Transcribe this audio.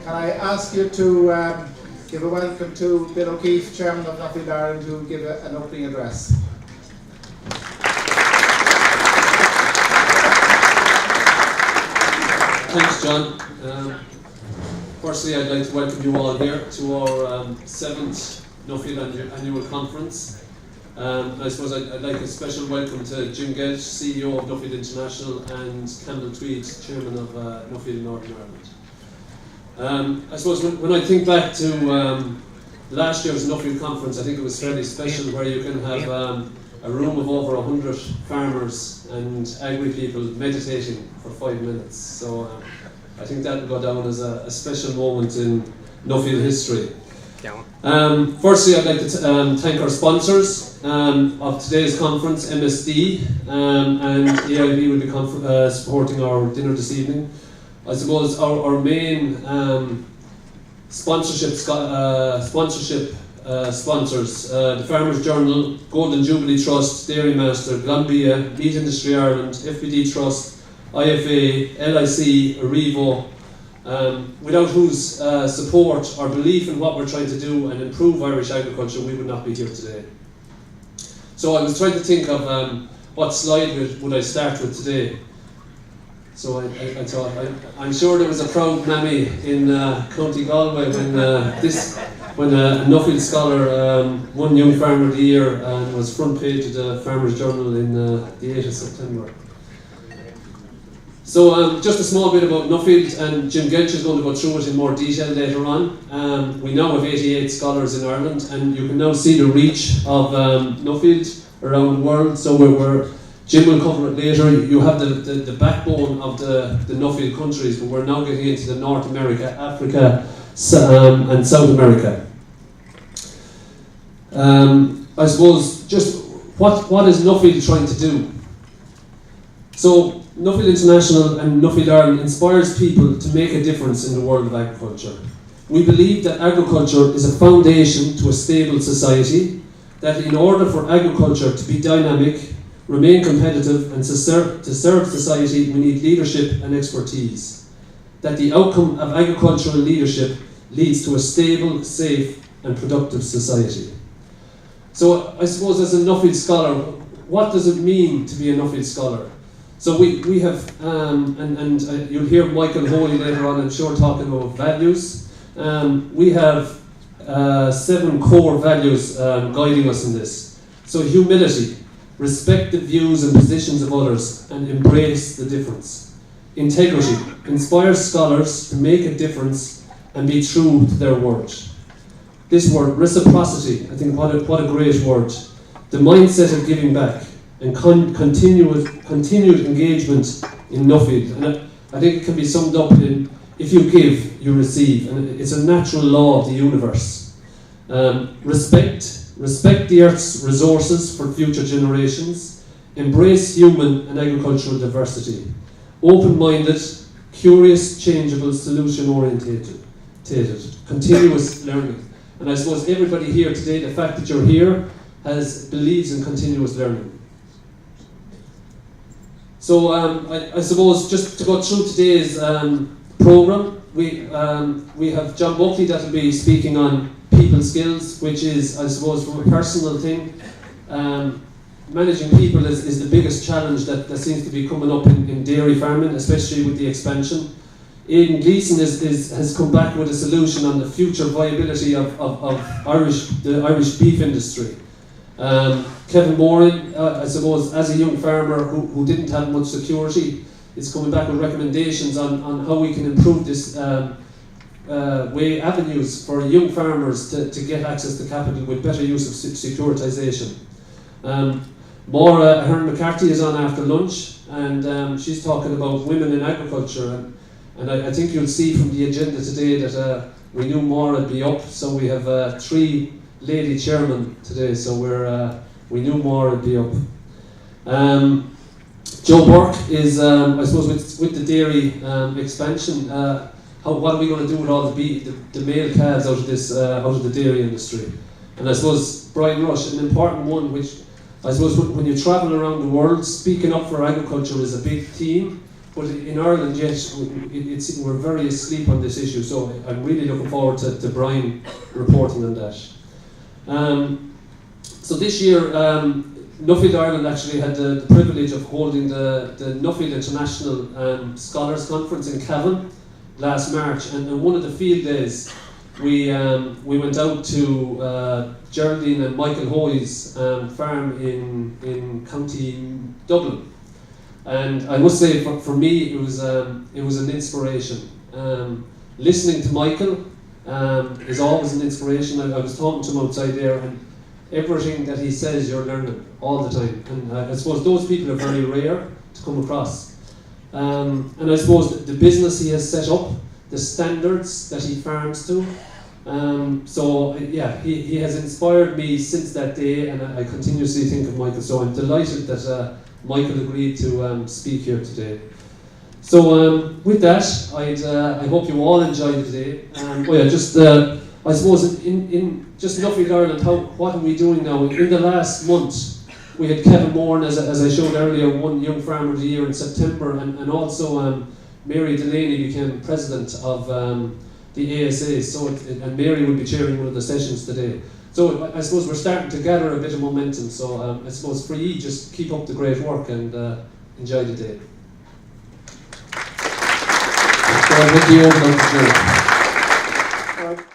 Can I ask you to give a welcome to Bill O'Keefe, Chairman of Nuffield Ireland, who will give an opening address. Thanks, John. Firstly, I'd like to welcome you all here to our 7th Nuffield Annual Conference. I suppose I'd like a special welcome to Jim Gedge, CEO of Nuffield International, and Campbell Tweed, Chairman of Nuffield Northern Ireland. I suppose when I think back to last year's Nuffield Conference, I think it was fairly special, where you can have a room of over 100 farmers and agri people meditating for 5 minutes. So I think that will go down as a special moment in Nuffield history. Firstly, I'd like to thank our sponsors of today's conference, MSD, and EIB will be supporting our dinner this evening. I suppose our main sponsorship sponsors, the Farmers Journal, Golden Jubilee Trust, Dairy Master, Glanbia, Meat Industry Ireland, FBD Trust, IFA, LIC, Arrivo, without whose support or belief in what we're trying to do and improve Irish agriculture, we would not be here today. So I was trying to think of what slide would I start with today. So I thought, I'm sure there was a proud mammy in County Galway when a Nuffield scholar won Young Farmer of the Year and was front page of the Farmers Journal in the 8th of September. So just a small bit about Nuffield, and Jim Gedge is going to go through it in more detail later on. We now have 88 scholars in Ireland, and you can now see the reach of Nuffield around the world. So Jim will cover it later. You have the backbone of the Nuffield countries, but we're now getting into the North America, Africa, and South America. I suppose just what is Nuffield trying to do? So Nuffield International and Nuffield Ireland inspires people to make a difference in the world of agriculture. We believe that agriculture is a foundation to a stable society, that in order for agriculture to be dynamic, remain competitive and to serve society, we need leadership and expertise. That the outcome of agricultural leadership leads to a stable, safe and productive society. So I suppose as a Nuffield scholar, what does it mean to be a Nuffield scholar? So we have, and you'll hear Michael Holy later on, I'm sure, talking about values. We have 7 core values guiding us in this. So humility, respect the views and positions of others and embrace the difference. Integrity, inspires scholars to make a difference and be true to their word. This word, reciprocity, I think what a great word. The mindset of giving back and continued engagement in Nuffield. And I think it can be summed up in, if you give, you receive. And it's a natural law of the universe. Respect the earth's resources for future generations. Embrace human and agricultural diversity. Open-minded, curious, changeable, solution-orientated. Continuous learning. And I suppose everybody here today, the fact that you're here, believes in continuous learning. So I suppose just to go through today's programme, we have John Buckley that will be speaking on people skills, which is, I suppose, from a personal thing. Managing people is the biggest challenge that there seems to be coming up in dairy farming, especially with the expansion. Aidan Gleeson has come back with a solution on the future viability of the Irish beef industry. Kevin Moran, I suppose, as a young farmer who didn't have much security, is coming back with recommendations on how we can improve this avenues for young farmers to get access to capital with better use of securitisation. Maura Ahern-McCarthy is on after lunch, and she's talking about women in agriculture. And I think you'll see from the agenda today that we knew Maura would be up, so we have 3 lady chairmen today, so we knew Maura would be up. Joe Burke is, I suppose, with the dairy expansion. What are we going to do with all the male calves out of the dairy industry? And I suppose Brian Rush, an important one, which I suppose when you travel around the world, speaking up for agriculture is a big theme. but in Ireland yet we're very asleep on this issue, so I'm really looking forward to Brian reporting on that. So this year, Nuffield Ireland actually had the privilege of holding the Nuffield International Scholars Conference in Cavan last March, and one of the field days we went out to Geraldine and Michael Hoy's farm in County Dublin, and I must say for me it was an inspiration. Listening to Michael is always an inspiration. I was talking to him outside there, and everything that he says you're learning all the time, and I suppose those people are very rare to come across. And I suppose the business he has set up, the standards that he farms to, so yeah, he has inspired me since that day, and I continuously think of Michael, so I'm delighted that Michael agreed to speak here today. So with that, I hope you all enjoyed today. I suppose in just Nuffield Ireland, what are we doing now? In the last month, we had Kevin Moran, as I showed earlier, won Young Farmer of the Year in September, and also Mary Delaney became president of the ASA, and Mary will be chairing one of the sessions today. So I suppose we're starting to gather a bit of momentum, so I suppose for you, just keep up the great work and enjoy the day. So I'll hand you over now to Joe.